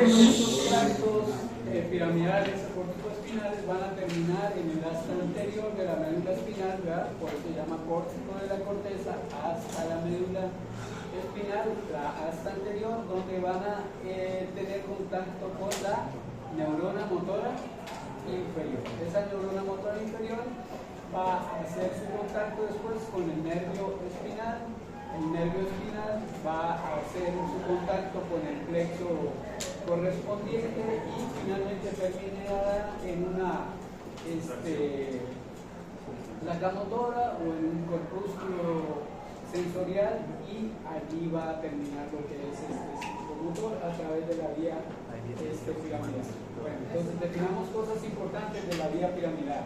estos tractos piramidales o corticoespinales van a terminar en el asta anterior de la médula espinal, ¿verdad? Por eso se llama córtico de la corteza hasta la médula espinal, la asta anterior, donde van a tener contacto con la neurona motora inferior. Esa neurona motora inferior va a hacer su contacto después con el nervio espinal. El nervio espinal va a hacer su contacto con el plexo correspondiente y finalmente terminará en una placa motora o en un corpúsculo sensorial, y allí va a terminar lo que es este ciclo motor a través de la vía piramidal. Bueno, entonces definamos cosas importantes de la vía piramidal.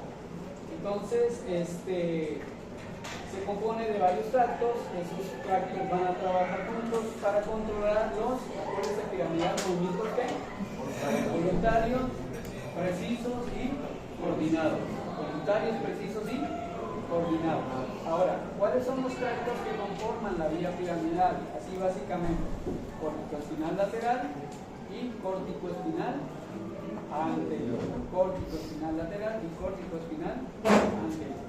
Entonces, se compone de varios tractos. Esos tractos van a trabajar juntos para controlar los factores de piramidal, movimientos voluntarios, precisos y coordinados. Voluntarios, precisos y coordinados. Ahora, ¿cuáles son los tractos que conforman la vía piramidal? Así básicamente: corticoespinal lateral y corticoespinal anterior. Corticoespinal lateral y corticoespinal anterior.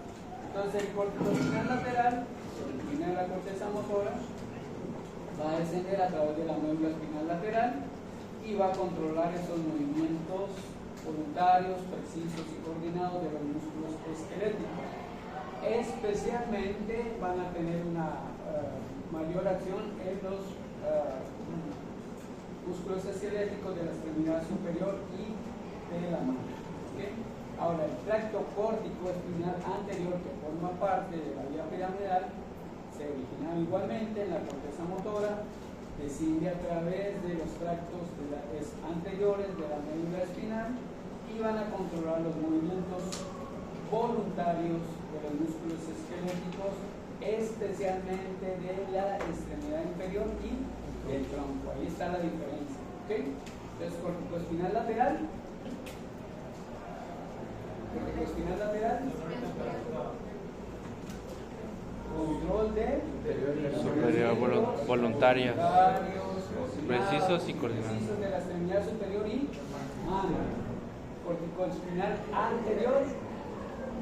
Entonces, el corticoespinal lateral, que viene de la corteza motora, va a descender a través de la médula espinal lateral y va a controlar esos movimientos voluntarios, precisos y coordinados de los músculos esqueléticos. Especialmente van a tener una mayor acción en los músculos esqueléticos de la extremidad superior y de la mano. ¿Okay? Ahora, el tracto córtico-espinal anterior, que forma parte de la vía piramidal, se origina igualmente en la corteza motora, desciende a través de los tractos anteriores de la médula espinal y van a controlar los movimientos voluntarios de los músculos esqueléticos, especialmente de la extremidad inferior y del tronco. Ahí está la diferencia. ¿Okay? Entonces, corticoespinal lateral. Corticoespinal lateral. Control de superior voluntarios, precisos y coordinados. Precisos de la extremidad superior y mano. Corticoespinal anterior.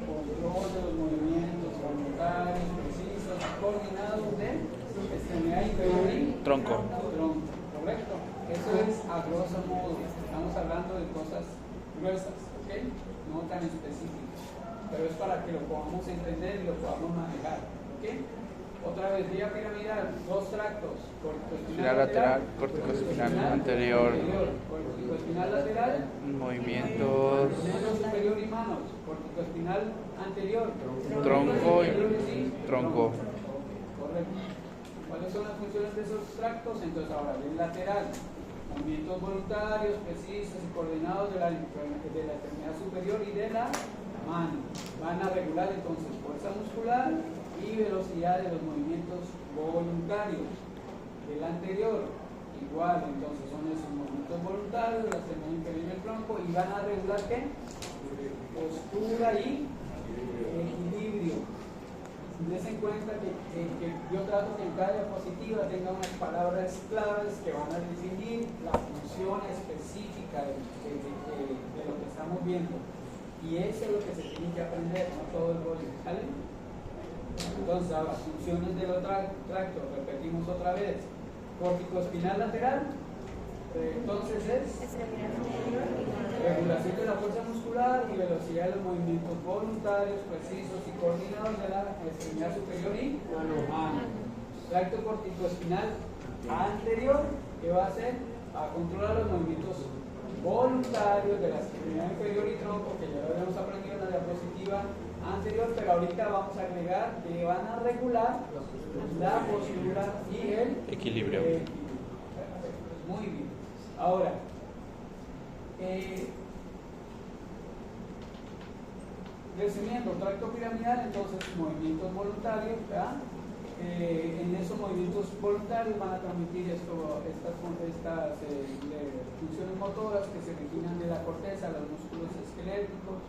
Control de los movimientos voluntarios, precisos y coordinados de extremidad inferior y tronco. Correcto. Eso es a grosso modo. Estamos hablando de cosas gruesas, ¿ok? No tan específicas. Pero es para que lo podamos entender y lo podamos manejar, ¿ok? Otra vez, vía piramidal, dos tractos: corticoespinal lateral, corticoespinal anterior, corticoespinal lateral, movimientos nervio superior y manos, corticoespinal anterior, tronco y tronco. Correcto. ¿Cuáles son las funciones de esos tractos? Entonces, ahora, el lateral, movimientos voluntarios, precisos y coordinados de la extremidad superior y de la mano. Van a regular entonces fuerza muscular y velocidad de los movimientos voluntarios. El anterior, igual, entonces son esos movimientos voluntarios de la extremidad inferior del tronco, y van a regular ¿qué? Postura y equilibrio. Des en cuenta que yo trato que en cada diapositiva tenga unas palabras claves que van a definir la función específica de lo que estamos viendo. Y eso es lo que se tiene que aprender, no todo el rollo, ¿sale? Entonces, ahora, funciones de los tractos, repetimos otra vez. Corticoespinal lateral, entonces es regulación de la fuerza muscular y velocidad de los movimientos voluntarios, precisos y coordinados de la extremidad superior y mano. Tracto corticoespinal anterior, ¿qué va a hacer? A controlar los movimientos voluntarios de la extremidad inferior y tronco, que ya lo habíamos aprendido en la diapositiva anterior, pero ahorita vamos a agregar que van a regular la postura y el equilibrio. Muy bien. Ahora, resumiendo, tracto piramidal, entonces movimientos voluntarios, ¿verdad? En esos movimientos voluntarios van a transmitir estas funciones motoras que se originan de la corteza, los músculos esqueléticos.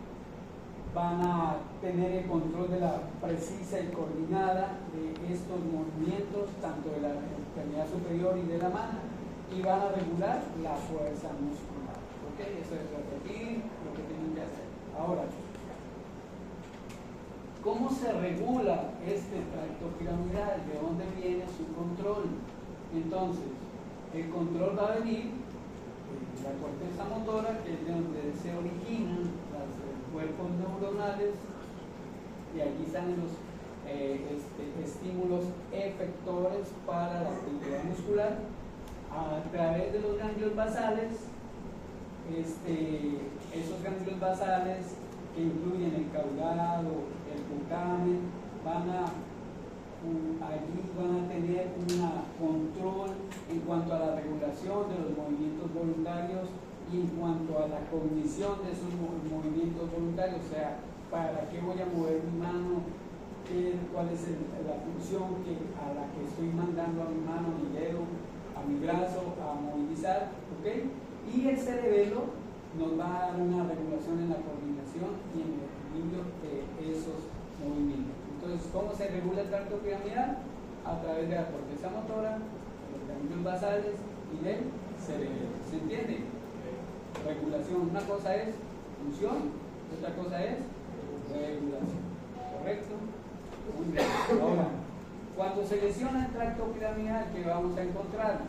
Van a tener el control de la precisa y coordinada de estos movimientos, tanto de la extremidad superior y de la mano. y van a regular la fuerza muscular. ¿Ok? Eso es repetir lo que tienen que hacer. Ahora, ¿cómo se regula este tracto piramidal? ¿De dónde viene su control? Entonces, el control va a venir de la corteza motora, que es de donde se originan los cuerpos neuronales, y aquí están los estímulos efectores para la actividad muscular a través de los ganglios basales. Esos ganglios basales, que incluyen el caudado, el putamen, allí van a tener un control en cuanto a la regulación de los movimientos voluntarios y en cuanto a la cognición de esos movimientos voluntarios, o sea, para qué voy a mover mi mano, cuál es la función a la que estoy mandando a mi mano, a mi dedo, a mi brazo, a movilizar, ¿ok? Y el cerebelo nos va a dar una regulación en la coordinación y en el equilibrio de esos movimientos. Entonces, ¿cómo se regula el tracto piramidal? A través de la corteza motora, de los ganglios basales y del cerebelo. ¿Se entiende? Regulación. Una cosa es función, otra cosa es regulación. ¿Correcto? Muy bien. Ahora, cuando se lesiona el tracto piramidal, ¿qué vamos a encontrar?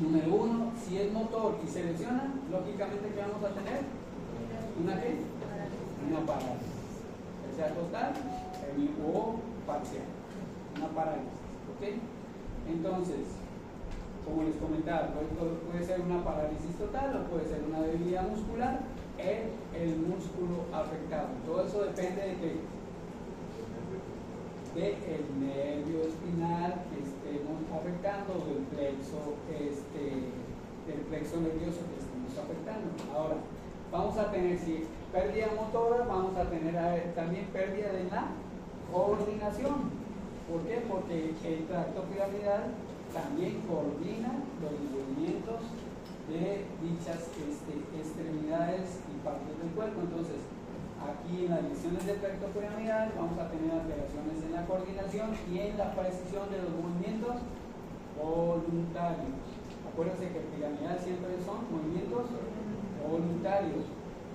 Número uno, si es motor y se lesiona, lógicamente, ¿qué vamos a tener? ¿Una qué? Una parálisis. Ya sea total o parcial. Una parálisis. ¿Ok? Entonces, como les comentaba, puede ser una parálisis total o puede ser una debilidad muscular en el músculo afectado. Todo eso depende de qué? Del nervio espinal que estemos afectando, del plexo nervioso que estemos afectando. Ahora, vamos a tener, si pérdida motora, vamos a tener también pérdida de la coordinación. ¿Por qué? Porque el tracto piramidal también coordina los movimientos de dichas extremidades y partes del cuerpo. Entonces, aquí en las lesiones del tracto piramidal vamos a tener alteraciones en la coordinación y en la precisión de los movimientos voluntarios. Acuérdense que el piramidal siempre son movimientos voluntarios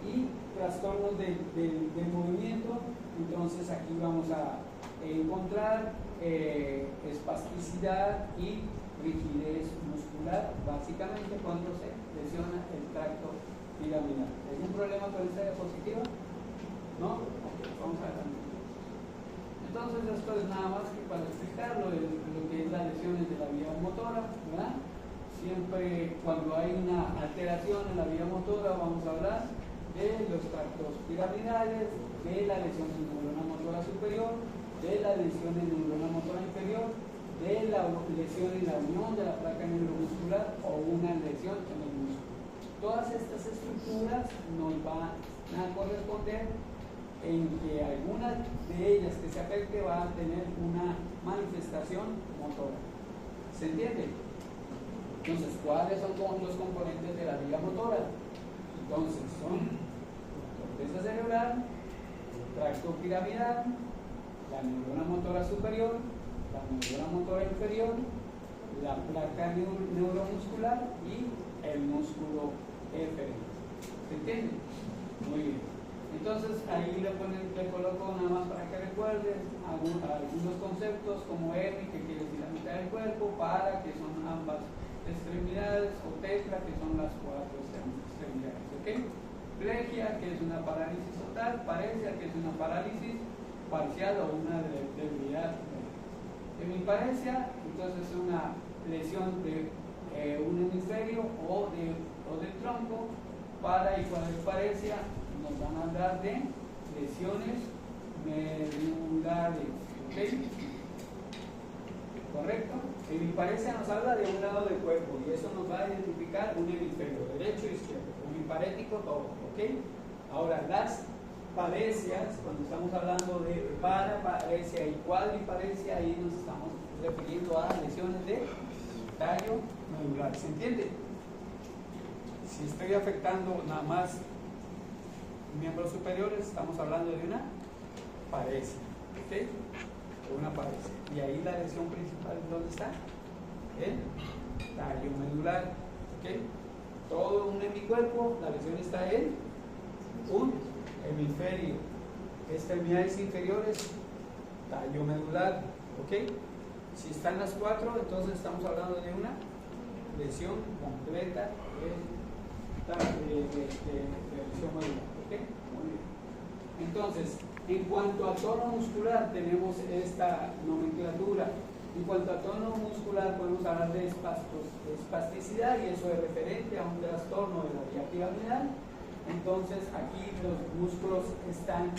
y trastornos del movimiento. Entonces aquí vamos a encontrar espasticidad y rigidez muscular, básicamente cuando se lesiona el tracto piramidal. ¿Algún problema con esta diapositiva? ¿No? Okay, vamos adelante. Entonces esto es nada más que para explicar lo que es las lesiones de la vía motora, ¿verdad? Siempre cuando hay una alteración en la vía motora vamos a hablar de los tractos piramidales, de la lesión en neurona motora superior, de la lesión en neurona motora inferior, de la lesión en la unión de la placa neuromuscular o una lesión en el músculo. Todas estas estructuras nos van a corresponder en que alguna de ellas que se afecte va a tener una manifestación motora. ¿Se entiende? Entonces, ¿cuáles son los componentes de la vía motora? Entonces, son corteza cerebral, el tracto piramidal, la neurona motora superior, la neurona motora inferior, la placa neuromuscular y el músculo eferente. ¿Se entiende? Muy bien. Entonces ahí le coloco nada más para que recuerden algunos conceptos como hernia, que quiere decir la mitad del cuerpo, para, que son ambas extremidades, o tetra, que son las cuatro extremidades. ¿Ok? Plegia, que es una parálisis total, paresia, que es una parálisis parcial o una debilidad. Hemiparesia, entonces es una lesión de un hemisferio o del tronco. Para hipoparesia nos van a hablar de lesiones medulares. ¿Ok? ¿Correcto? Hemiparesia nos habla de un lado del cuerpo y eso nos va a identificar un hemisferio derecho e izquierdo, hemiparético todo. ¿Ok? Ahora, las paresias, cuando estamos hablando de paraparesia y cuadriparesia, ahí nos estamos refiriendo a lesiones de tallo medular. ¿Se entiende? Si estoy afectando nada más miembros superiores, estamos hablando de una paresia. ¿Ok? O una paresia. Y ahí la lesión principal, ¿dónde está? En tallo medular. ¿Okay? Todo un hemicuerpo, la lesión está en un hemisferio. Extremidades inferiores, tallo medular. ¿Ok? Si están las cuatro, entonces estamos hablando de una lesión completa de lesión medular. ¿Ok? Muy bien. Entonces, en cuanto a tono muscular, tenemos esta nomenclatura. En cuanto a tono muscular, podemos hablar de espasticidad, y eso es referente a un trastorno de la vía piramidal. Entonces, aquí los músculos están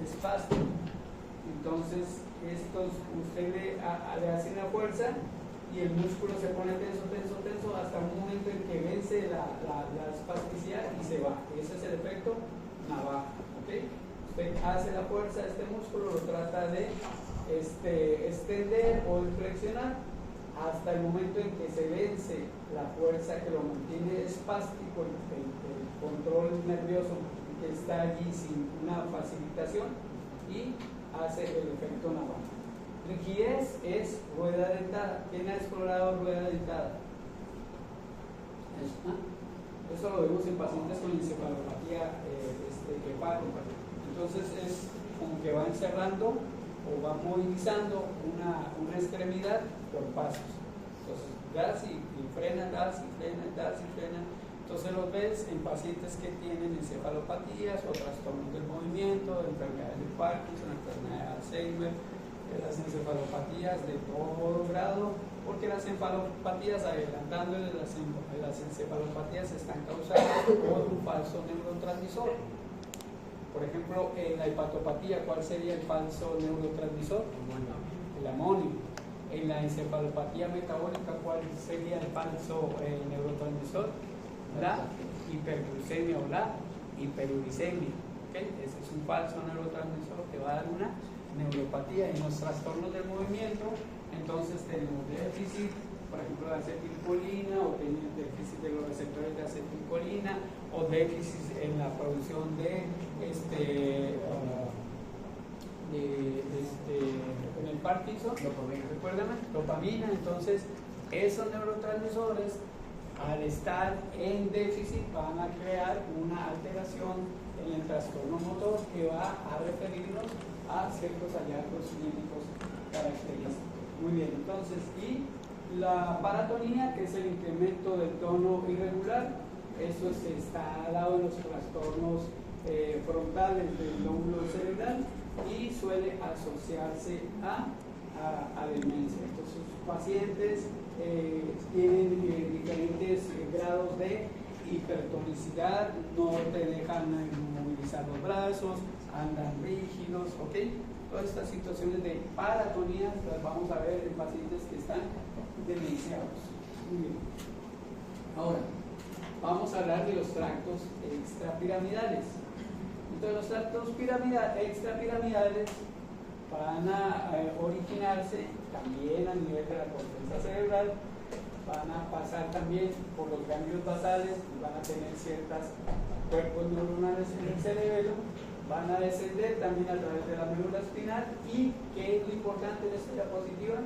espásticos. Entonces, usted le hace una fuerza y el músculo se pone tenso, tenso, tenso, hasta un momento en que vence la espasticidad y se va. Ese es el efecto navaja. ¿Okay? Usted hace la fuerza a este músculo, lo trata de extender o flexionar hasta el momento en que se vence la fuerza que lo mantiene espástico, el control nervioso que está allí sin una facilitación, y hace el efecto navaja. Rigidez es rueda dentada. ¿Quién ha explorado rueda dentada? Eso lo vemos en pacientes con encefalopatía hepática. Entonces es como que va encerrando o va movilizando una extremidad por pasos. Entonces das y frena, das y frena, das y frena. Entonces los ves en pacientes que tienen encefalopatías o trastornos del movimiento, enfermedades de Parkinson, enfermedad de Alzheimer, las encefalopatías de todo grado, porque las encefalopatías, adelantándole, las encefalopatías están causadas por un falso neurotransmisor. Por ejemplo, en la hepatopatía, ¿cuál sería el falso neurotransmisor? El amonio. En la encefalopatía metabólica, ¿cuál sería el falso neurotransmisor? La hiperglucemia o la hiperuricemia. ¿Okay? Ese es un falso neurotransmisor que va a dar una neuropatía. En los trastornos del movimiento, entonces tenemos déficit, por ejemplo, de acetilcolina, o tenemos déficit de los receptores de acetilcolina, o déficit en la producción de en el Parkinson, recuérdame, dopamina. Entonces, esos neurotransmisores, al estar en déficit, van a crear una alteración en el trastorno motor que va a referirnos a ciertos hallazgos clínicos característicos. Muy bien, entonces, y la paratonía, que es el incremento del tono irregular, eso está al lado de los trastornos frontales del lóbulo cerebral y suele asociarse a demencia. Entonces, los pacientes tienen diferentes grados de hipertonicidad, no te dejan movilizar los brazos, andan rígidos, ¿ok? Todas estas situaciones de paratonía las vamos a ver en pacientes que están demenciados. Muy bien. Ahora, vamos a hablar de los tractos extrapiramidales. Entonces, los tractos extrapiramidales van a originarse también a nivel de la corteza cerebral, van a pasar también por los ganglios basales, van a tener ciertos cuerpos neuronales en el cerebelo, van a descender también a través de la médula espinal. ¿Y qué es lo importante de esta diapositiva?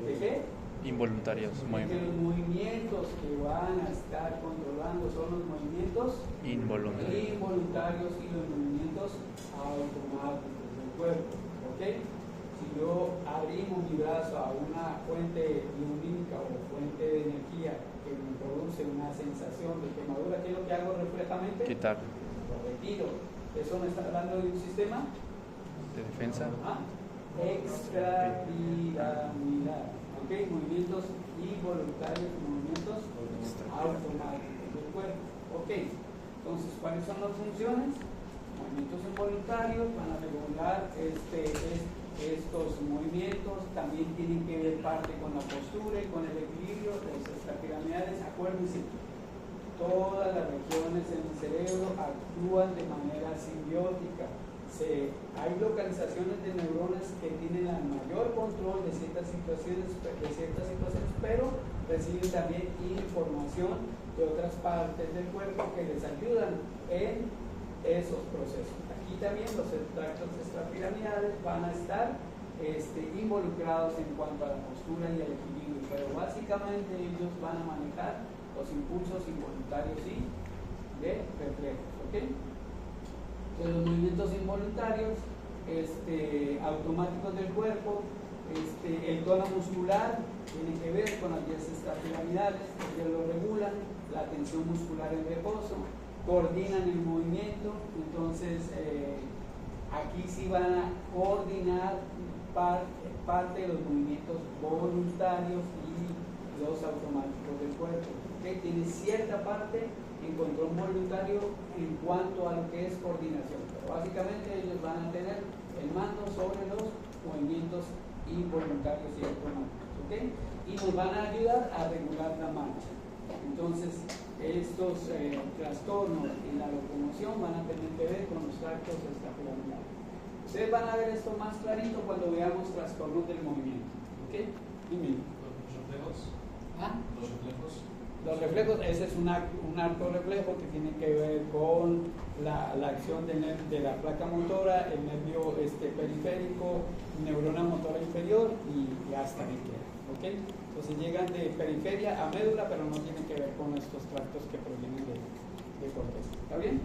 ¿De qué? Involuntarios. Que los movimientos que van a estar controlando son los movimientos involuntarios y los movimientos automáticos del cuerpo. ¿Okay? Si yo arrimo mi brazo a una fuente lumínica o fuente de energía que me produce una sensación de quemadura, ¿qué es lo que hago reflejamente? Quitar. Lo retiro. ¿Eso me está hablando de un sistema? De defensa. Extrapiramidal. ¿Okay? Movimientos involuntarios, movimientos automáticos del cuerpo. ¿Ok? Entonces, ¿cuáles son las funciones? Movimientos involuntarios van a regular estos movimientos, también tienen que ver parte con la postura y con el equilibrio. Los extrapiramidales, acuérdense, todas las regiones en el cerebro actúan de manera simbiótica. Hay localizaciones de neuronas que tienen el mayor control de ciertas situaciones, pero reciben también información de otras partes del cuerpo que les ayudan en esos procesos. Aquí también los tractos extrapiramidales van a estar involucrados en cuanto a la postura y el equilibrio, pero básicamente ellos van a manejar los impulsos involuntarios y de reflejos, ¿ok? Entonces, los movimientos involuntarios automáticos del cuerpo, el tono muscular tiene que ver con las vías extrapiramidales, ellos lo regulan, la tensión muscular en reposo, coordinan el movimiento. Entonces aquí sí van a coordinar parte de los movimientos voluntarios y los automáticos del cuerpo, ¿okay? Tiene cierta parte en control voluntario en cuanto a lo que es coordinación, pero básicamente ellos van a tener el mando sobre los movimientos involuntarios y automáticos, ¿okay? Y nos van a ayudar a regular la marcha. Entonces estos trastornos en la locomoción van a tener que ver con los tractos extrapiramidales. Ustedes van a ver esto más clarito cuando veamos trastornos del movimiento, ¿ok? Dime. ¿Los reflejos? ¿Ah? ¿Los reflejos? Los reflejos, ese es un arco reflejo que tiene que ver con la acción de la placa motora, el nervio periférico, neurona motora inferior y hasta ahí queda, ¿ok? Entonces llegan de periferia a médula, pero no tienen que ver con estos tractos que provienen de corteza. ¿Está bien?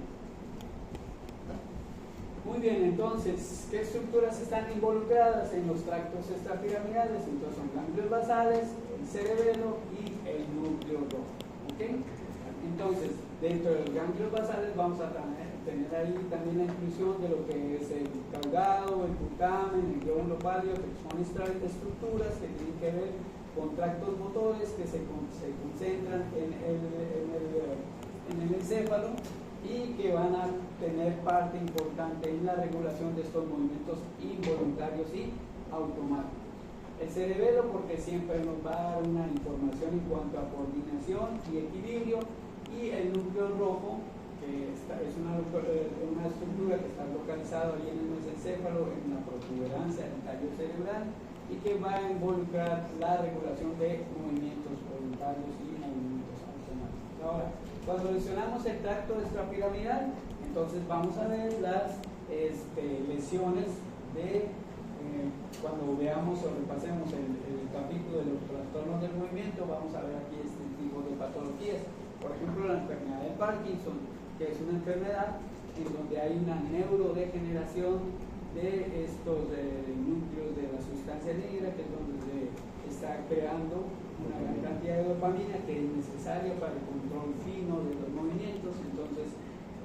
Muy bien, entonces, ¿qué estructuras están involucradas en los tractos extrapiramidales? Entonces son ganglios basales, el cerebelo y el núcleo rojo, ¿ok? Entonces, dentro de los ganglios basales vamos a tener ahí también la inclusión de lo que es el caudado, el putamen, el glóbulo pálido, que son estructuras que tienen que ver con tractos motores que se concentran en el encéfalo y que van a tener parte importante en la regulación de estos movimientos involuntarios y automáticos. El cerebelo, porque siempre nos va a dar una información en cuanto a coordinación y equilibrio, y el núcleo rojo, que es una estructura que está localizada ahí en el mesencéfalo, en la protuberancia del tallo cerebral, y que va a involucrar la regulación de movimientos voluntarios y movimientos automáticos. Ahora, cuando mencionamos el tracto extrapiramidal, entonces vamos a ver las lesiones de cuando veamos o repasemos el capítulo de los trastornos del movimiento, vamos a ver aquí este tipo de patologías. Por ejemplo, la enfermedad de Parkinson, que es una enfermedad en donde hay una neurodegeneración de estos núcleos de la sustancia negra, que es donde se está creando una gran cantidad de dopamina que es necesaria para el control fino de los movimientos. Entonces,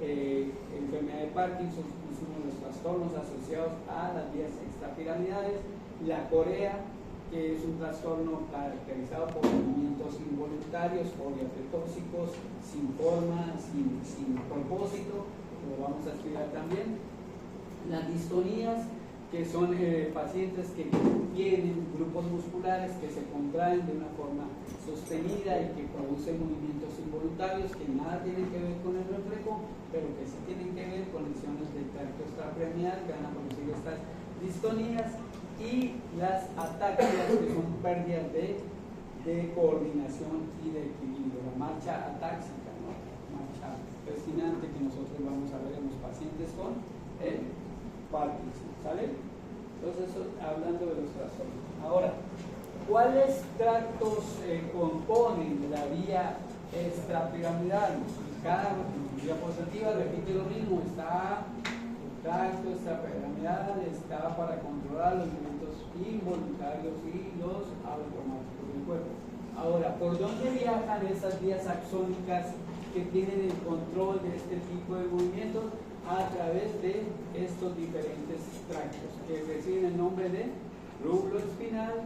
enfermedad de Parkinson es uno de los trastornos asociados a las vías extrapiramidales. La corea, que es un trastorno caracterizado por movimientos involuntarios, poliafetóxicos, sin forma, sin propósito, lo vamos a estudiar también. Las distonías, que son pacientes que tienen grupos musculares que se contraen de una forma sostenida y que producen movimientos involuntarios que nada tienen que ver con el reflejo, pero que sí tienen que ver con lesiones del tracto extrapiramidal que van a producir estas distonías, y las ataxias, que son pérdidas de coordinación y de equilibrio, la marcha atáxica, ¿no? Marcha pestinante, que nosotros vamos a ver en los pacientes con Parkinson, ¿sale? Entonces, eso hablando de los trastornos. Ahora, ¿cuáles tractos componen la vía extrapiramidal? Cada diapositiva repite lo mismo. Está el tracto extrapiramidal, está para controlar los movimientos involuntarios y los automáticos del cuerpo. Ahora, ¿por dónde viajan esas vías axónicas que tienen el control de este tipo de movimientos? A través de estos diferentes tractos que reciben el nombre de rublo espinal,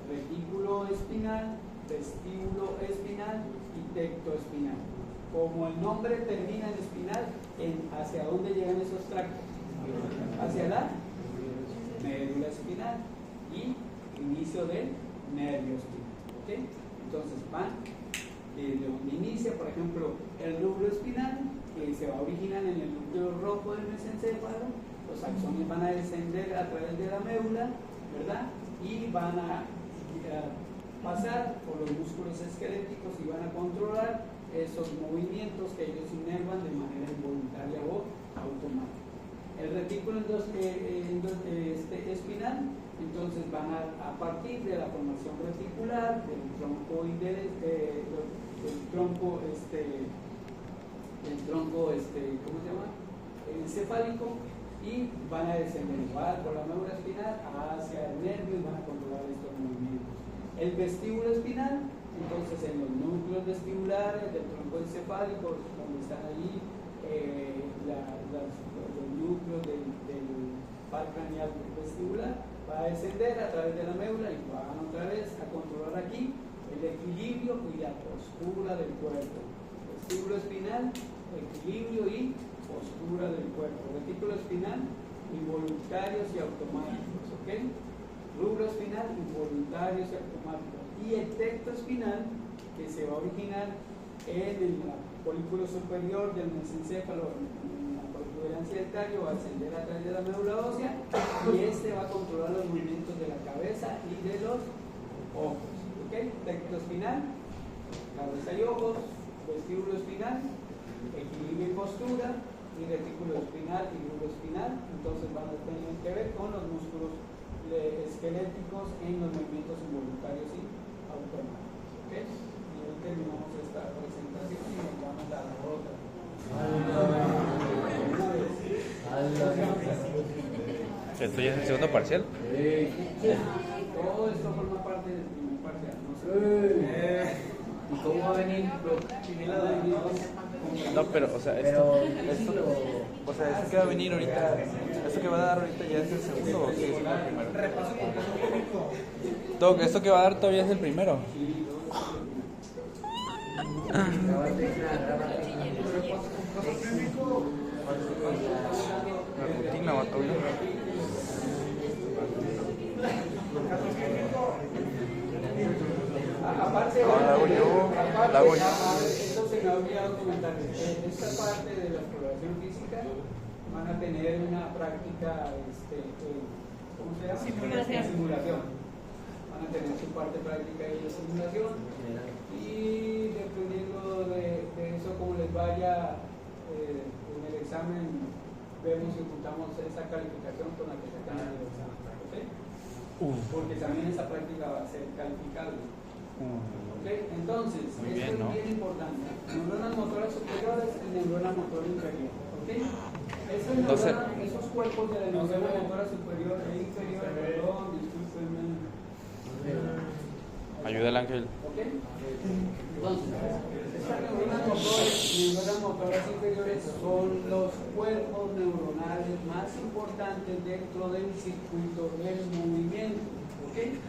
retículo espinal, vestíbulo espinal y tecto espinal. Como el nombre termina en espinal, ¿hacia dónde llegan esos tractos? Hacia la médula espinal y inicio del nervio espinal, ¿okay? Entonces van de donde inicia, por ejemplo, el rublo espinal, que se va a originar en el núcleo rojo del mesencéfalo. Los axones van a descender a través de la médula, ¿verdad? Y van a pasar por los músculos esqueléticos y van a controlar esos movimientos que ellos inervan de manera involuntaria o automática. El retículo espinal Entonces van a partir de la formación reticular, del tronco ¿cómo se llama? Encefálico, y van a descender igual por la médula espinal hacia el nervio y van a controlar estos movimientos. El vestíbulo espinal, entonces en los núcleos vestibulares del tronco encefálico, donde están allí los núcleos del par craneal vestibular, va a descender a través de la médula y van otra vez a controlar aquí el equilibrio y la postura del cuerpo. Vestíbulo espinal, equilibrio y postura del cuerpo. Retículo espinal, involuntarios y automáticos, ¿ok? Rubro espinal, involuntarios y automáticos. Y el tecto espinal, que se va a originar en el folículo superior del mesencéfalo, en la protuberancia dentario, va a ascender a través de la médula ósea, y este va a controlar los movimientos de la cabeza y de los ojos, ¿ok? Tecto espinal, cabeza y ojos, vestíbulo espinal, equilibrio y postura, y retículo espinal y rubro espinal. Entonces van a tener que ver con los músculos esqueléticos en los movimientos involuntarios y automáticos. ¿Okay? Y hoy terminamos esta presentación y nos vamos a la otra. ¿Esto ya es el segundo parcial? Todo esto forma parte del primer parcial. No sé. ¿Y cómo va a venir? No, pero, o sea, esto que va a venir ahorita, esto que va a dar ahorita ya es el segundo o sigue siendo el primero. Esto que va a dar todavía es el primero. La rutina va todavía. Aparte, la hago yo. Esto se me ha olvidado comentar. En esta parte de la exploración física van a tener una práctica, ¿cómo se llama? Simulación. Van a tener su parte práctica y de simulación. Y dependiendo de eso, como les vaya en el examen, vemos si juntamos esa calificación con la que sacan en el examen. ¿Okay? Porque también esa práctica va a ser calificable. ¿Okay? Entonces, esto es bien importante. Neuronas motoras superiores y neurona motora inferior. ¿Okay? Esos cuerpos de la neurona motora superior e inferior, perdón, discúlpenme. Ayuda al ángel. ¿Okay? Entonces, estas neuronas motoras inferiores son los cuerpos neuronales más importantes dentro del circuito del movimiento. ¿Okay?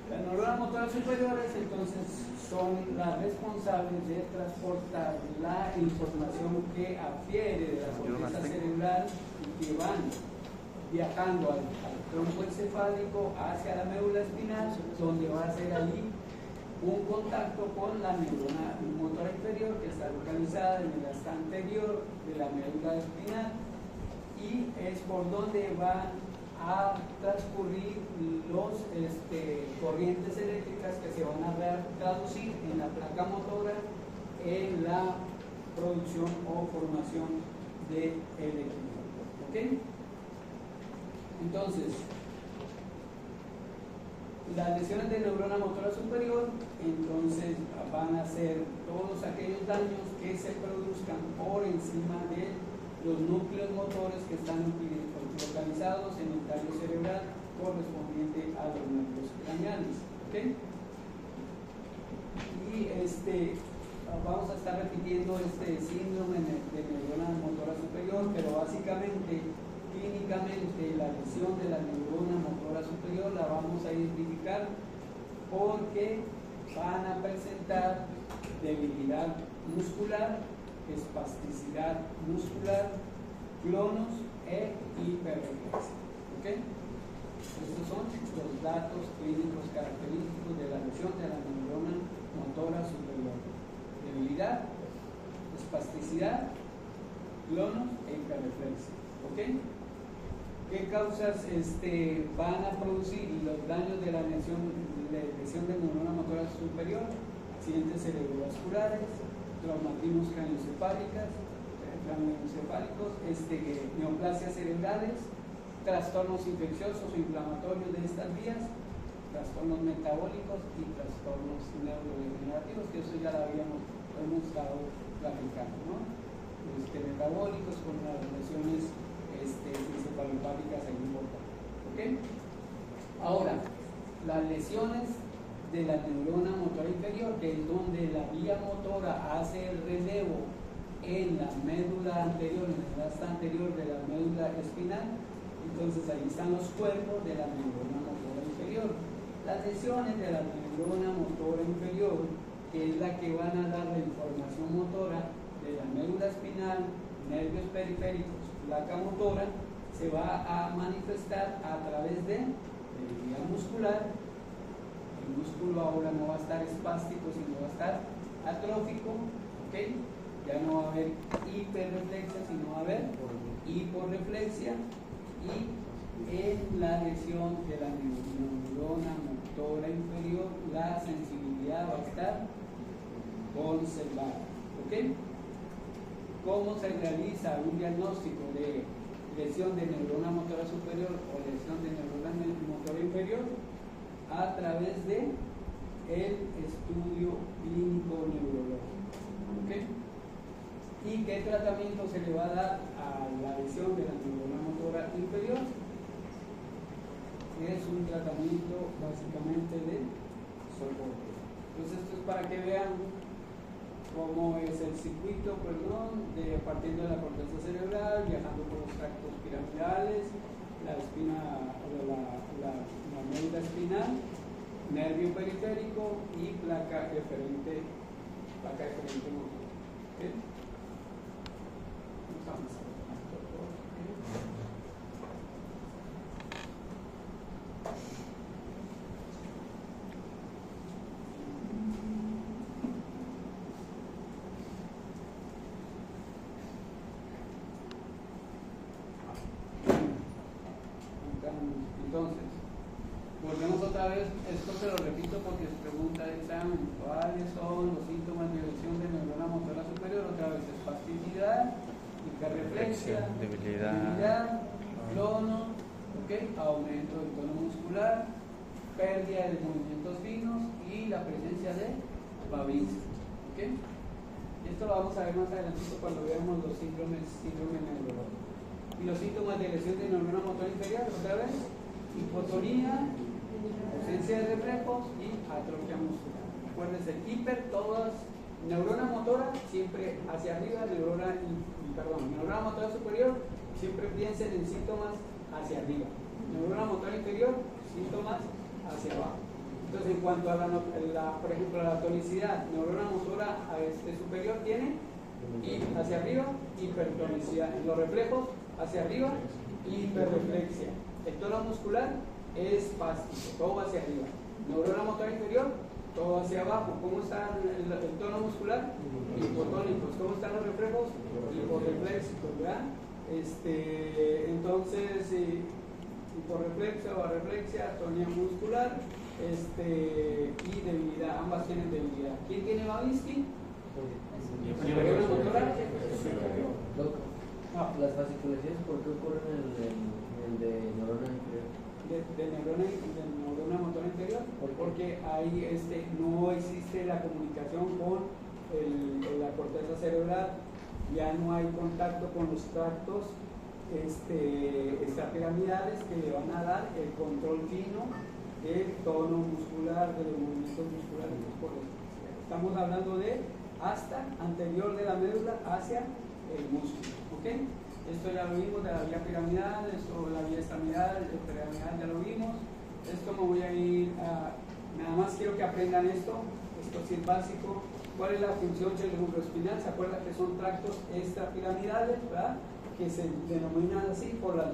Las neuronas motoras superiores entonces son las responsables de transportar la información que adquiere de la corteza cerebral y que van viajando al tronco encefálico hacia la médula espinal, donde va a ser allí un contacto con la neurona motora inferior que está localizada en el asta anterior de la médula espinal, y es por donde van a transcurrir los corrientes eléctricas que se van a traducir en la placa motora en la producción o formación de electricidad. ¿Okay? Entonces, las lesiones de neurona motora superior entonces van a ser todos aquellos daños que se produzcan por encima de los núcleos motores que están localizados en el tallo cerebral correspondiente a los nervios craneales. ¿Okay? Y vamos a estar repitiendo este síndrome de neurona motora superior, pero básicamente, clínicamente, la lesión de la neurona motora superior la vamos a identificar porque van a presentar debilidad muscular, espasticidad muscular, clonos e hiperreflexia. ¿Okay? Estos son los datos clínicos característicos de la lesión de la neurona motora superior: debilidad, espasticidad, clonos e hiperreflexia. ¿Okay? ¿Qué causas van a producir los daños de la lesión de neurona motora superior? Accidentes cerebrovasculares, traumatismos craneoencefálicos, neoplasias cerebrales, trastornos infecciosos o inflamatorios de estas vías, trastornos metabólicos y trastornos neurodegenerativos, que eso ya lo hemos estado platicando, ¿no? Metabólicos con las lesiones encefalopáticas ahí importantes. ¿Ok? Ahora, las lesiones de la neurona motora inferior, que es donde la vía motora hace el relevo en la médula anterior, en el asta anterior de la médula espinal, entonces ahí están los cuerpos de la neurona motora inferior. Las lesiones de la neurona motora inferior, que es la que van a dar la información motora de la médula espinal, nervios periféricos, placa motora, se va a manifestar a través de debilidad muscular. El músculo ahora no va a estar espástico, sino va a estar atrófico, ¿ok? Ya no va a haber hiperreflexia, sino va a haber hiporreflexia, y en la lesión de la neurona motora inferior, la sensibilidad va a estar conservada, ¿ok? ¿Cómo se realiza un diagnóstico de lesión de neurona motora superior o lesión de neurona motora inferior? A través de el estudio clínico neurológico. ¿Okay? ¿Y qué tratamiento se le va a dar a la lesión de la neurona motora inferior? Es un tratamiento básicamente de soporte. Entonces esto es para que vean cómo es el circuito, partiendo de la corteza cerebral, viajando por los tractos piramidales, la espina, la médula espinal, nervio periférico y placa eferente motor. ¿Okay? Vamos a avanzar. Entonces, volvemos otra vez, esto se lo repito porque se pregunta el examen, ¿cuáles son los síntomas de lesión de neurona motora superior? Otra vez, espasticidad, hiperreflexia, debilidad, clono, ¿okay? Aumento del tono muscular, pérdida de movimientos finos y la presencia de Babinski. ¿Okay? Esto lo vamos a ver más adelante cuando veamos los síndromes neurológicos. Y los síntomas de lesión de neurona motora inferior, otra vez, hipotonía, ausencia de reflejos y atrofia muscular. Acuérdense, neurona motora siempre hacia arriba, neurona motora superior, siempre piensen en síntomas hacia arriba. Neurona motora inferior, síntomas hacia abajo. Entonces, en cuanto a por ejemplo, la tonicidad, neurona motora superior tiene hacia arriba, hipertonicidad. En los reflejos, hacia arriba, hiperreflexia. El tono muscular es espástico, todo hacia arriba. Neurona motora inferior, todo hacia abajo. ¿Cómo está el tono muscular? Hipotónicos. ¿Cómo están los reflejos? Hiporreflexicos, ¿verdad? Entonces, hiporreflexia o arreflexia, atonía muscular, y debilidad. Ambas tienen debilidad. ¿Quién tiene Babinski? Neurona motora superior. Las fasciculaciones, ¿por qué ocurren en el de neurona inferior? De neurona motora inferior, porque ahí no existe la comunicación con la corteza cerebral, ya no hay contacto con los tractos extrapiramidales que le van a dar el control fino del tono muscular, de los movimientos musculares. Estamos hablando de hasta anterior de la médula hacia el músculo. ¿Okay? Esto ya lo vimos de la vía piramidal, esto la vía estaminal, el piramidal ya lo vimos. Esto me voy a ir a... Nada más quiero que aprendan esto sí es básico. ¿Cuál es la función del rubro espinal? ¿Se acuerdan que son tractos extrapiramidales, ¿verdad? Que se denominan así por la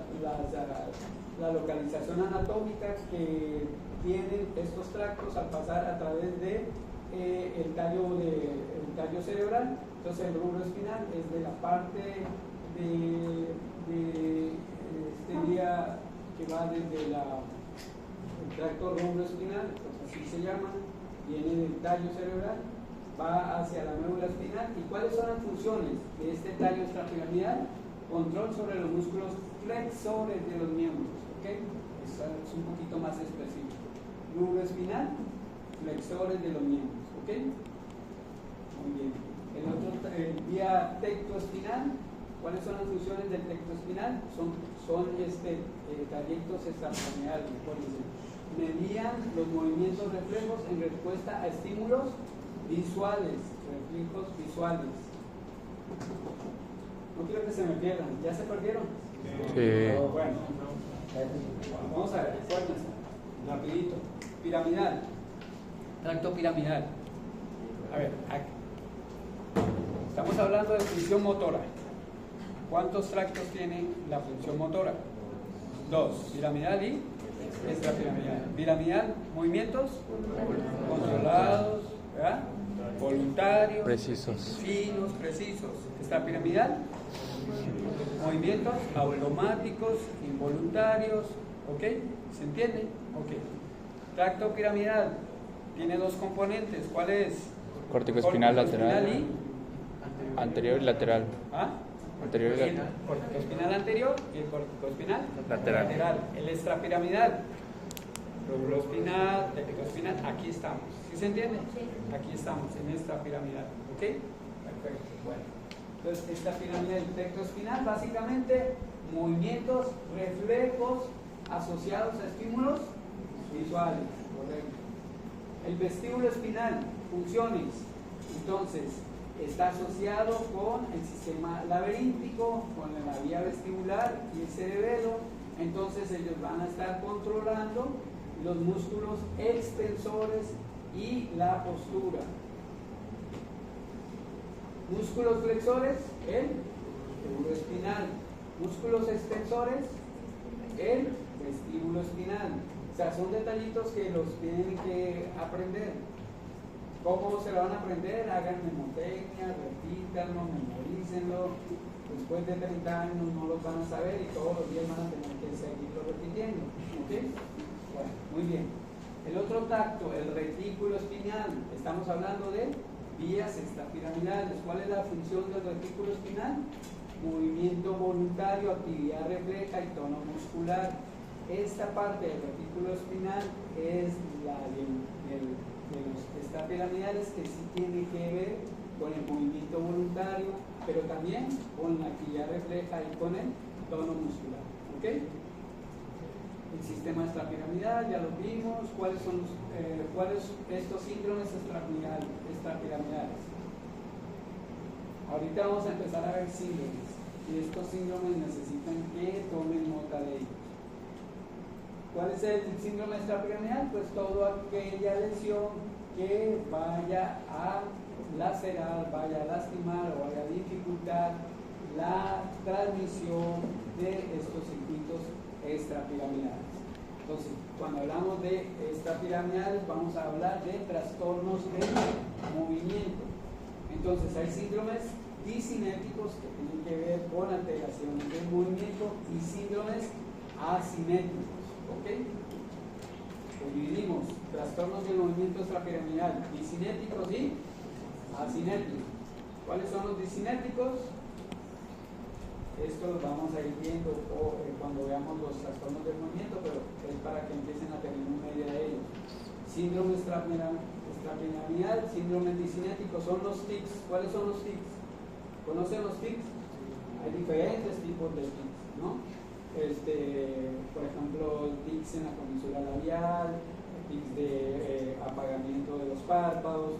localización anatómica que tienen estos tractos al pasar a través de el tallo cerebral. Entonces el rubro espinal es de la parte de vía que va desde el tracto rubro espinal, pues así se llama, viene del tallo cerebral, va hacia la médula espinal. ¿Y cuáles son las funciones de este tallo extrapiramidal? control sobre los músculos flexores de los miembros, ¿ok? Eso es un poquito más específico. Núcleo espinal, flexores de los miembros, ¿ok? Muy bien. El otro, vía tectoespinal. ¿Cuáles son las funciones del tectoespinal? Son trayectos extrapiramidales, medían los movimientos reflejos en respuesta a estímulos visuales, reflejos visuales. No quiero que se me pierdan. ¿Ya se perdieron? Sí. Bueno, vamos a ver, acuérdense, rapidito. Piramidal, tracto piramidal. A ver, aquí. Estamos hablando de función motora. ¿Cuántos tractos tiene la función motora? 2, piramidal y extrapiramidal. Piramidal, movimientos controlados, ¿verdad? Voluntarios, Precisos. finos, precisos. Extrapiramidal, movimientos automáticos, involuntarios, ¿ok? ¿Se entiende? Ok. Tracto piramidal tiene 2 componentes. ¿Cuál es? Córtico espinal lateral. Y Anterior y lateral. ¿ah? Anterior y El lateral. corticoespinal anterior y el corticoespinal Lateral. El extrapiramidal, lóbulo espinal, tectoespinal, aquí estamos. ¿Sí se entiende? Aquí estamos, en extrapiramidal. ¿Ok? Perfecto. Bueno. Entonces, extrapiramidal y tectoespinal, básicamente, movimientos, reflejos asociados a estímulos visuales. Correcto. El vestíbulo espinal, funciones. Entonces, está asociado con el sistema laberíntico, con la vía vestibular y el cerebelo. Entonces ellos van a estar controlando los músculos extensores y la postura. Músculos flexores, el lóbulo espinal. Músculos extensores, el vestíbulo espinal. O sea, son detallitos que los tienen que aprender. ¿Cómo se lo van a aprender? Hagan mnemotecnia, repítanlo, memorícenlo. Después de 30 años no los van a saber y todos los días van a tener que seguirlo repitiendo. ¿Ok? Bueno, muy bien. El otro tacto, el retículo espinal. Estamos hablando de vías extrapiramidales. ¿Cuál es la función del retículo espinal? Movimiento voluntario, actividad refleja y tono muscular. Esta parte del retículo espinal es la de los extrapiramidales, que sí tiene que ver con el movimiento voluntario, pero también con la actividad refleja y con el tono muscular. ¿Ok? El sistema extrapiramidal, ya lo vimos. ¿Cuáles son estos síndromes extrapiramidales? Ahorita vamos a empezar a ver síndromes, y estos síndromes necesitan que tomen nota de ellos. ¿Cuál es el síndrome extrapiramidal? Pues toda aquella lesión que vaya a lacerar, vaya a lastimar o vaya a dificultar la transmisión de estos circuitos extrapiramidales. Entonces, cuando hablamos de extrapiramidales, vamos a hablar de trastornos de movimiento. Entonces, hay síndromes disinéticos que tienen que ver con alteraciones del movimiento y síndromes asimétricos. ¿Ok? Pues dividimos trastornos del movimiento extrapiramidal, disinéticos y asinéticos. ¿Cuáles son los disinéticos? Esto los vamos a ir viendo cuando veamos los trastornos del movimiento, pero es para que empiecen a tener una idea de ellos. Síndrome extrapiramidal, síndrome disinético, son los tics. ¿Cuáles son los tics? ¿Conocen los tics? Hay diferentes tipos de tics, ¿no? Por ejemplo, tics en la comisura labial, tics de apagamiento de los párpados,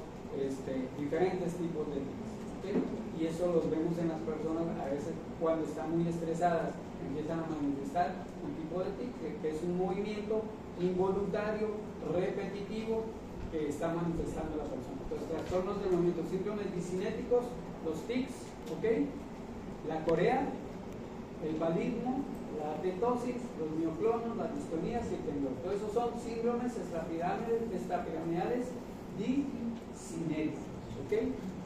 diferentes tipos de tics. ¿Okay? Y eso los vemos en las personas a veces cuando están muy estresadas, empiezan a manifestar un tipo de tic, que es un movimiento involuntario, repetitivo, que está manifestando la persona. Entonces, trastornos de movimiento, síndromes disinéticos, los tics, ¿ok? La corea, el validismo, la atetosis, los mioclonos, las distonías y el temblor. Todos esos son síndromes extrapiramidales disinéticos, ¿ok?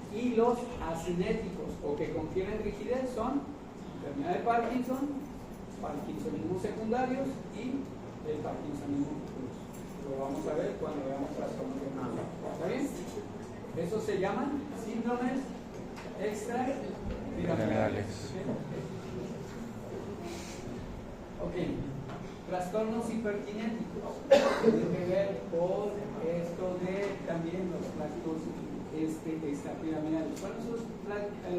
Y los asinéticos, o que confieren rigidez, son enfermedad de Parkinson, parkinsonismo secundarios y el parkinsonismo futuro. Lo vamos a ver cuando veamos trastornos de movimiento. ¿Está bien? Esos se llaman síndromes extrapiramidales. Ok, trastornos hiperkinéticos. Tienen que ver con esto de también los plásticos extrapiramidales. ¿Cuáles son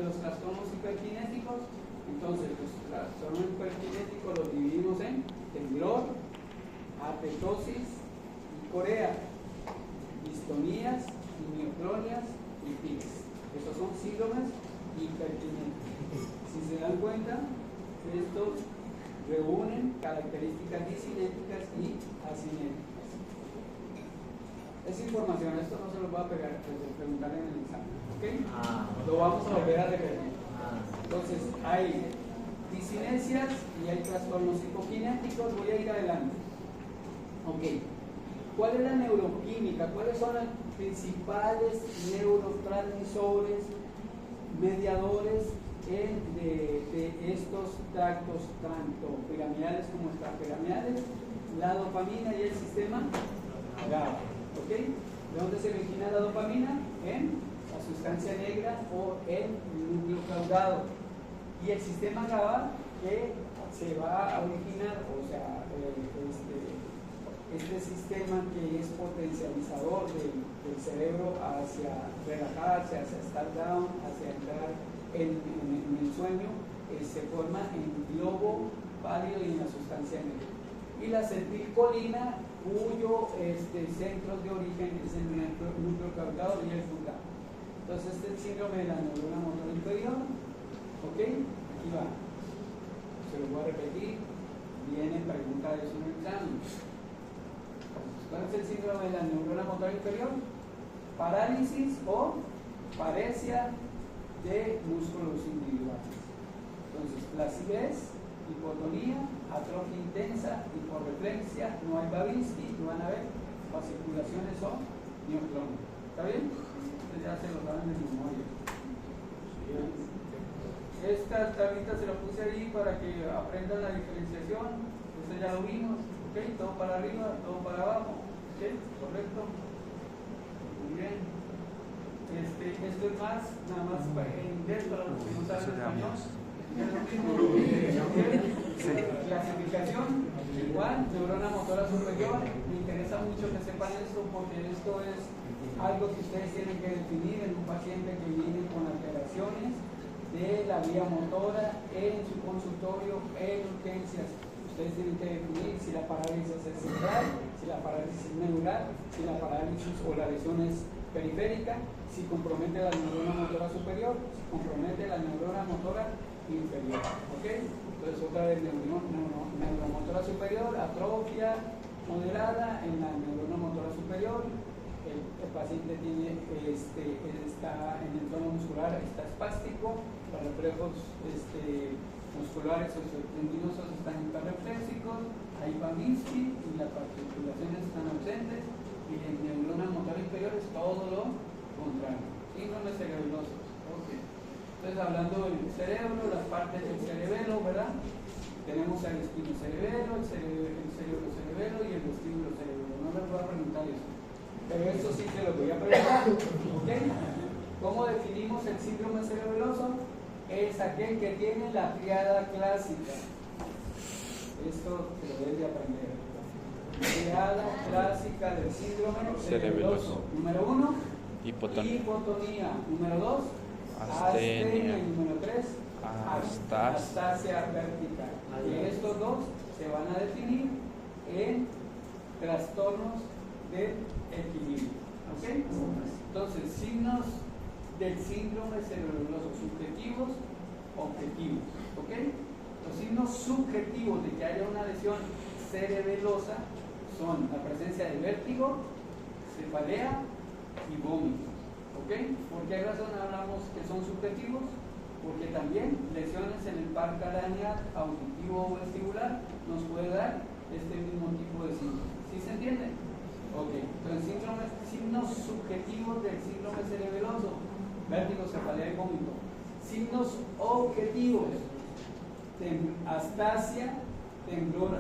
los trastornos hiperkinéticos? Entonces, los trastornos hiperkinéticos los dividimos en temblor, apetosis y corea, distonías, mioclonias y tics. Estos son síndromes hiperkinéticos. Si se dan cuenta, estos reúnen características disinéticas y asinéticas. Es información, esto no se lo va a pegar, preguntar en el examen. ¿Okay? Lo vamos a volver a repetir. Entonces, hay disinesias y hay trastornos hipokinéticos. Voy a ir adelante. Ok. ¿Cuál es la neuroquímica? ¿Cuáles son los principales neurotransmisores, mediadores de estos tractos, tanto piramidales como extrapiramidales? La dopamina y el sistema GABA. ¿Ok? ¿De dónde se origina la dopamina? En la sustancia negra o el núcleo caudado. Y el sistema GABA que se va a originar, o sea, este sistema que es potencializador del cerebro hacia relajarse, hacia estar down, hacia entrar en el sueño, se forma en el globo pálido y en la sustancia negra. Y la acetilcolina, cuyo centro de origen es el núcleo caudado y el fundado. Entonces, este es el síndrome de la neurona motora inferior. ¿Ok? Aquí va. Se lo voy a repetir. Viene pregunta de eso en el examen. ¿Cuál es el síndrome de la neurona motora inferior? Parálisis o paresia de músculos individuales. Entonces, flacidez, hipotonía, atrofia intensa, hiporreflexia, no hay Babinski, no van a ver fasciculaciones o mioclonio. ¿Está bien? Ustedes ya se lo saben de memoria. Esta tablita se la puse ahí para que aprendan la diferenciación. Esto ya lo vimos. ¿Ok? Todo para arriba, todo para abajo. ¿Ok? ¿Correcto? Muy bien. Esto es más, nada más en inglés para los que no saben español. Clasificación, igual, neurona motora superior. Me interesa mucho que sepan esto porque esto es algo que ustedes tienen que definir en un paciente que viene con alteraciones de la vía motora en su consultorio, en urgencias. Ustedes tienen que definir si la parálisis es central, si la parálisis es neural, si la parálisis o la lesión es periférica, si compromete la neurona motora superior, si compromete la neurona motora inferior. ¿Ok? Entonces, otra vez, neuromotora superior, atrofia moderada en la neurona motora superior. El paciente tiene, está en el tono muscular, está espástico, los reflejos musculares o tendinosos están hiperreflexicos, hay Babinski y las articulaciones están ausentes, y en neurona motora inferior es todo lo contrario. Síndromes cerebelosos. Okay. Entonces, hablando del cerebro, las partes del cerebelo, ¿verdad? Tenemos el espinocerebelo, el cerebrocerebelo y el vestíbulocerebelo. No les voy a preguntar eso, pero esto sí se lo voy a preguntar. ¿Okay? ¿Cómo definimos el síndrome cerebeloso? Es aquel que tiene la triada clásica. Esto se lo debe aprender. Triada clásica del síndrome cerebeloso. Número 1, hipotonía. Número 2, astenia. Y número 3, astasia vertical. Y estos dos se van a definir en trastornos del equilibrio. ¿Okay? Entonces, signos del síndrome cerebeloso: subjetivos, objetivos. ¿Okay? Los signos subjetivos de que haya una lesión cerebelosa son la presencia de vértigo, cefalea y vómito. ¿Ok? ¿Por qué razón hablamos que son subjetivos? Porque también lesiones en el par craneal, auditivo o vestibular nos puede dar este mismo tipo de síntomas. ¿Sí se entiende? Ok. Entonces, signos subjetivos del síndrome cerebeloso: vértigo, cefalea y vómito. Signos objetivos: astasia, temblor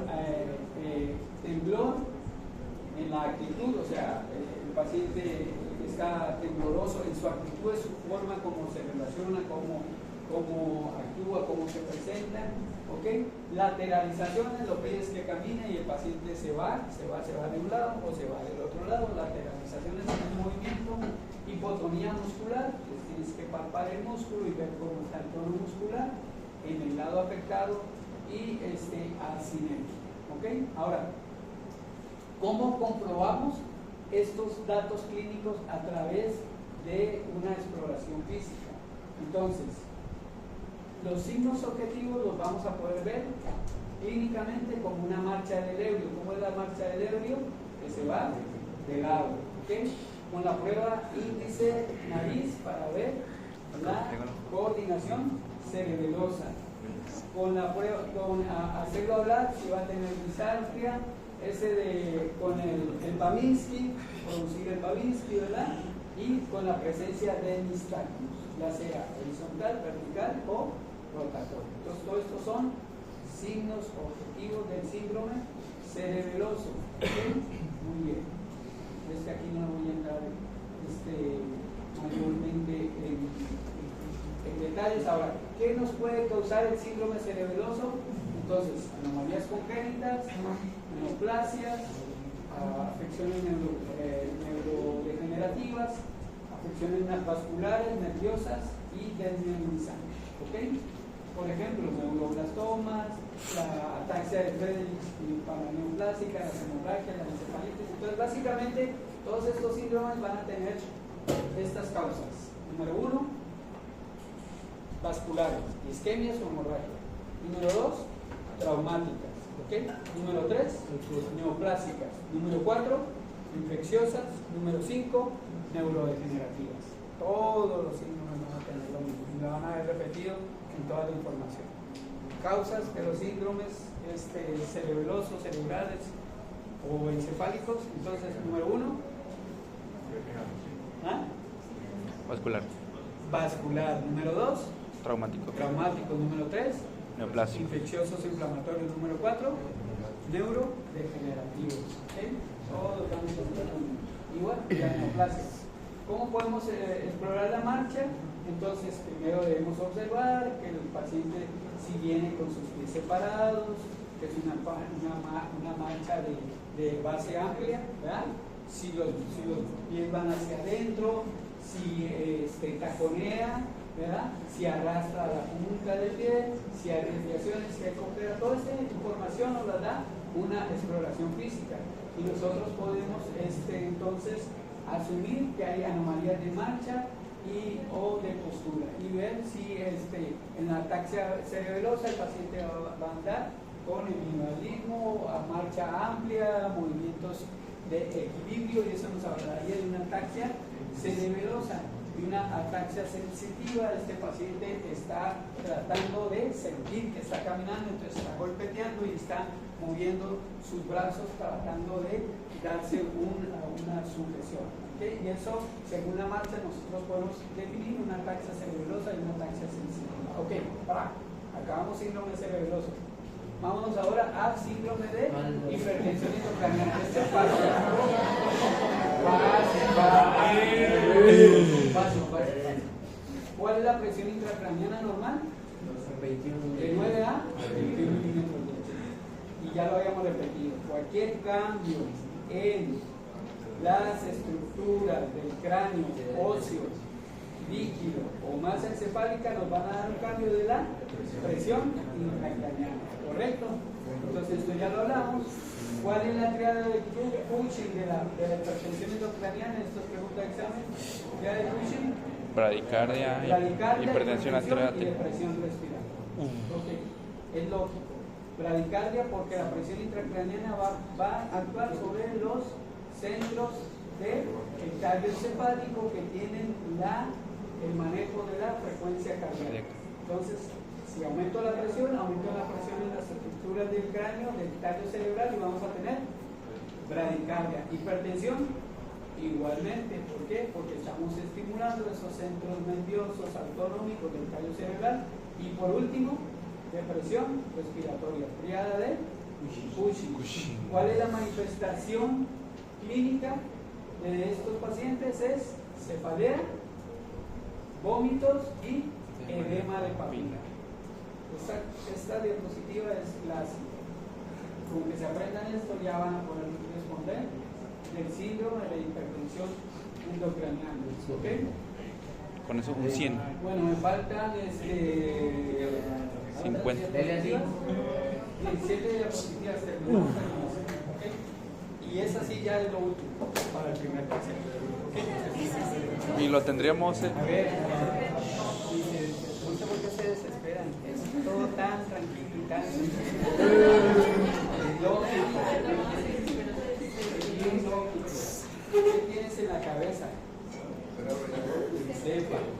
en la actitud, o sea, el paciente está tembloroso en su actitud, en su forma, como se relaciona, como cómo actúa, cómo se presenta, ¿ok? Lateralizaciones, lo que es que camine y el paciente se va de un lado o se va del otro lado. Lateralizaciones en el movimiento. Hipotonía muscular, pues tienes que palpar el músculo y ver cómo está el tono muscular en el lado afectado y asimetría, ¿ok? Ahora, ¿cómo comprobamos estos datos clínicos a través de una exploración física? Entonces, los signos objetivos los vamos a poder ver clínicamente como una marcha del ebreo. ¿Cómo es la marcha del ebreo? Que se va de lado, ¿ok? Con la prueba índice nariz para ver la coordinación cerebelosa. Con la prueba, hacerlo hablar, si va a tener disartria, con el Babinski, producir el Babinski, ¿verdad? Y con la presencia de nistagmus, ya sea horizontal, vertical o rotatorio. Entonces, todos estos son signos objetivos del síndrome cerebeloso. ¿Okay? Muy bien. Aquí no voy a entrar mayormente en detalles. Ahora, ¿qué nos puede causar el síndrome cerebeloso? Entonces, anomalías congénitas, neoplasias, afecciones neurodegenerativas, afecciones vasculares, nerviosas y desmielinizantes. ¿Okay? Por ejemplo, neuroblastomas, la ataxia de Friedreich paraneoplásica, las hemorragias, las encefalitis. Entonces, básicamente, todos estos síndromes van a tener estas causas. Número 1, vasculares, isquemias o hemorragias. Número 2, traumáticas. ¿Okay? Número 3, neoplásicas. Número 4, infecciosas. Número 5, neurodegenerativas. Todos los síndromes van a tener lo mismo y lo van a haber repetido en toda la información. Causas de los síndromes cerebelosos, cerebrales o encefálicos. Entonces, número 1, vascular. Número 2, traumático. Número 3, neoplásico. Infecciosos inflamatorios. Número 4, neurodegenerativos. ¿Okay? Todos van a encontrar igual la neoplasia. ¿Cómo podemos explorar la marcha? Entonces, primero debemos observar que el paciente, si viene con sus pies separados, que es una marcha de base amplia, ¿verdad? Si los pies van hacia adentro, si taconea, ¿verdad? Si arrastra la punta del pie, si hay desviaciones, si hay cojera. Toda esta información nos la da una exploración física y nosotros podemos entonces asumir que hay anomalías de marcha o de postura y ver si en la ataxia cerebelosa el paciente va a andar con el minimalismo, a marcha amplia, movimientos de equilibrio, y eso nos hablaría de una ataxia cerebelosa. Y una ataxia sensitiva, este paciente está tratando de sentir que está caminando, entonces está golpeteando y está moviendo sus brazos tratando de darse una sujeción. ¿Okay? Y eso, según la marcha, nosotros podemos definir una ataxia cerebelosa y una ataxia sensitiva. Ok, acabamos síndrome cerebeloso. Vámonos ahora a síndrome de hipertensión intracraneal. Este es fácil. ¿Cuál es la presión intracraneana normal? 21. De 9 a 21 milímetros. Y ya lo habíamos repetido. Cualquier cambio en las estructuras del cráneo, óseo, líquido o masa encefálica nos van a dar un cambio de la presión intracraneana, ¿correcto? Entonces esto ya lo hablamos. ¿Cuál es la triada de Cushing de la hipertensión intracraneana? Esto es pregunta de examen. ¿Triada de Cushing? Bradicardia, hipertensión arterial y depresión respiratoria. Okay. Es lógico. Bradicardia porque la presión intracraneana va a actuar sobre los centros del tallo encefálico que tienen el manejo de la frecuencia cardíaca. Entonces, si aumento la presión en las estructuras del cráneo, del tallo cerebral, y vamos a tener bradicardia. Hipertensión, igualmente. ¿Por qué? Porque estamos estimulando esos centros nerviosos autonómicos del tallo cerebral. Y por último, depresión respiratoria, triada de Cushing. ¿Cuál es la manifestación clínica de estos pacientes? Es cefalea, vómitos y edema forma de papila. Esta diapositiva es clásica. Con que se aprendan esto ya van a poder responder del síndrome de hipertensión endocraniana. ¿Ok? Con eso un 100. Bueno, me faltan 50. 17 diapositivas terminadas. ¿Okay? Y esa sí ya es lo último para el primer tercero. ¿Okay? Y lo tendríamos. A ver, no sé por qué se desesperan. Es todo tan tranquilo y tan lógico. ¿Qué tienes en la cabeza? Encéfalo.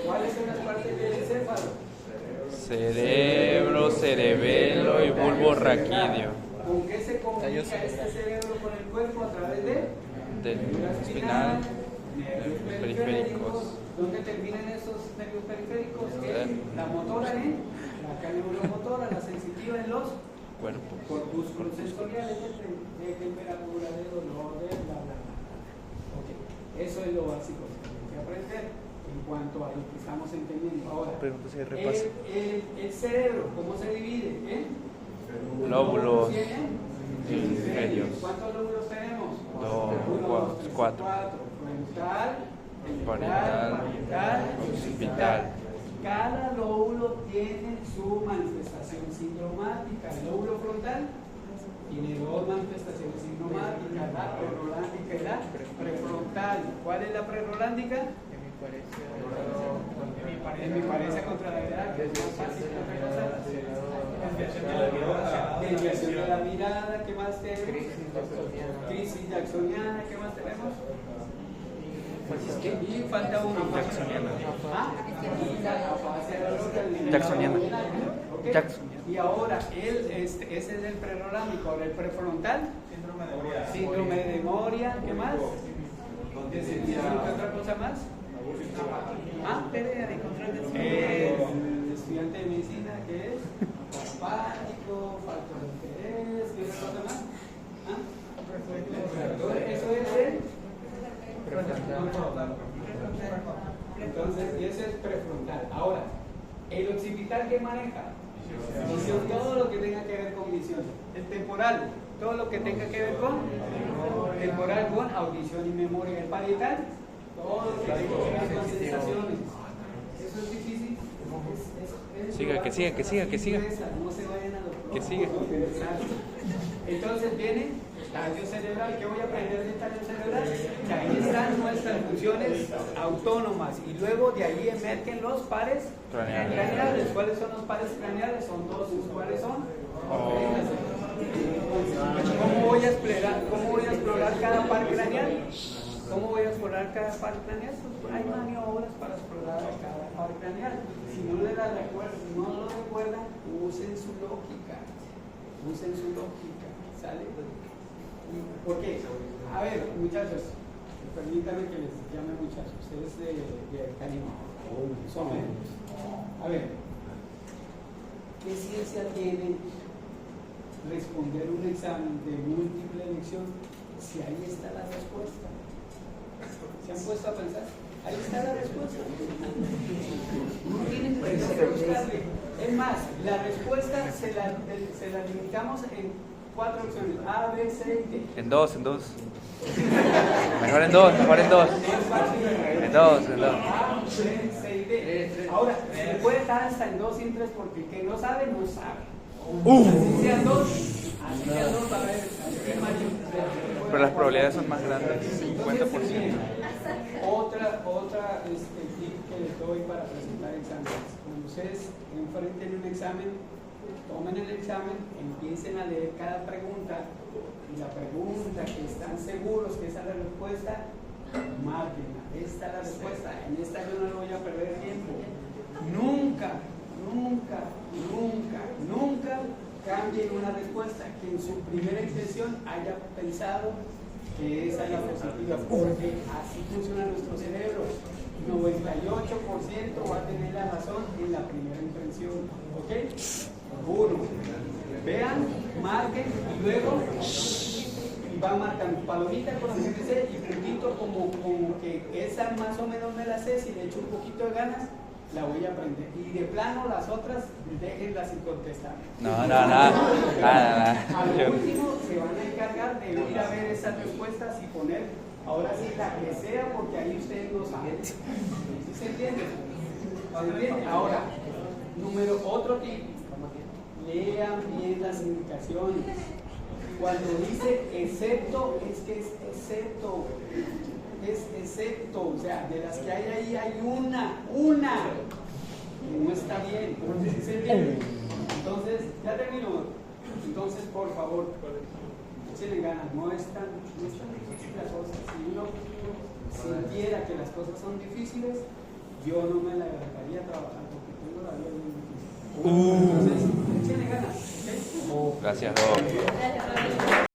¿Cuáles son las partes del encéfalo? Cerebro, cerebelo y bulbo raquídeo. ¿Con qué se comunica este cerebro con el cuerpo? A través de Del espinal, nervios periféricos. ¿Dónde terminan esos nervios periféricos? La motora la neuromotora, la sensitiva en los Cuerpo. corpúsculos sensoriales de temperatura, de dolor, de bla bla bla. Okay. Eso es lo básico que hay que aprender en cuanto a lo que estamos entendiendo ahora. Preguntas y repaso. El cerebro, ¿cómo se divide? Lóbulos. Hemisferios. ¿Cuántos lóbulos tenemos? 2, 4. Frontal, Parietal, occipital. Cada lóbulo tiene su manifestación sindromática. El lóbulo frontal tiene dos manifestaciones sindromáticas, la prerolándica y la prefrontal. ¿Cuál es la prerolándica? Hemiparesia contralateral, que es más fácil que otra cosa. Desviación de la mirada, ¿qué más tenemos? Crisis jacksoniana, ¿qué más tenemos? Y falta una jacksoniana. Jacksoniana. Y ahora, ese es el prerolándico. Ahora el prefrontal, síndrome de memoria, ¿qué más? ¿Otra cosa más? Pérdida de control del estudiante de medicina, ¿qué es? Pánico, falta de interés, ¿qué otra cosa más? Eso es el entonces, y ese es prefrontal. Ahora, el occipital, ¿qué maneja? Visión, todo lo que tenga que ver con visión. El temporal, todo lo que tenga que ver con temporal, con audición y memoria. El parietal, todo lo que tenga que ver con sensaciones. Eso es difícil. Siga, que siga, que siga, que siga. No se vayan a los Que siga. Entonces viene tallo cerebral. ¿Qué voy a aprender del tallo cerebral? Que ahí están nuestras funciones autónomas y luego de ahí emergen los pares craneales. ¿Cuáles son los pares craneales? Son dos. ¿Cuáles son? ¿Cómo voy a explorar cada par craneal? ¿Cómo voy a explorar cada par craneal? Pues hay maniobras para explorar cada par craneal. Si no lo recuerdan, usen su lógica. ¿Sale? ¿Por qué? A ver, muchachos, permítanme que les llame muchachos. Ustedes de Canima. Son menos. A ver, ¿qué ciencia tiene responder un examen de múltiple elección si ahí está la respuesta? ¿Se han puesto a pensar? Ahí está la respuesta. No tienen por qué buscarle. Es más, la respuesta se la limitamos en 4 opciones: A, B, C y D. En dos. Mejor en dos. En dos. A, B, C y D. Ahora, se puede estar hasta en 2 y en 3 porque el que no sabe, no sabe. Así sean dos, va a haber Pero las probabilidades son más grandes, 50%. Otra tip que les doy para presentar exámenes. Cuando ustedes enfrenten un examen, tomen el examen, empiecen a leer cada pregunta y la pregunta que están seguros que esa es la respuesta, márquenla. Esta es la respuesta. En esta yo no le voy a perder tiempo. Nunca cambien una respuesta que en su primera intención haya pensado que esa es la positiva, porque así funciona nuestro cerebro. 98% va a tener la razón en la primera intención. ¿Ok? Uno. Vean, marquen y luego va marcando palomita con lo que me sé y puntito como que esa más o menos me la sé, si le echo un poquito de ganas, la voy a aprender. Y de plano las otras, déjenlas sin contestar. No. Al último se van a encargar de ir a ver esas respuestas y poner, ahora sí, la que sea, porque ahí ustedes no saben. ¿Sí se entiende? ¿Se entiende? Ahora, otro tip, lean bien las indicaciones. Cuando dice excepto, es que es excepto, o sea, de las que hay ahí hay una, que no está bien. ¿Sí se entiende? Entonces, ya termino. Entonces, por favor, échenle ganas, no es tan difícil las cosas. Si uno sintiera que las cosas son difíciles, yo no me la dejaría trabajar porque tengo la vida muy difícil. Entonces, échenle ganas. ¿Okay? Gracias, Doc.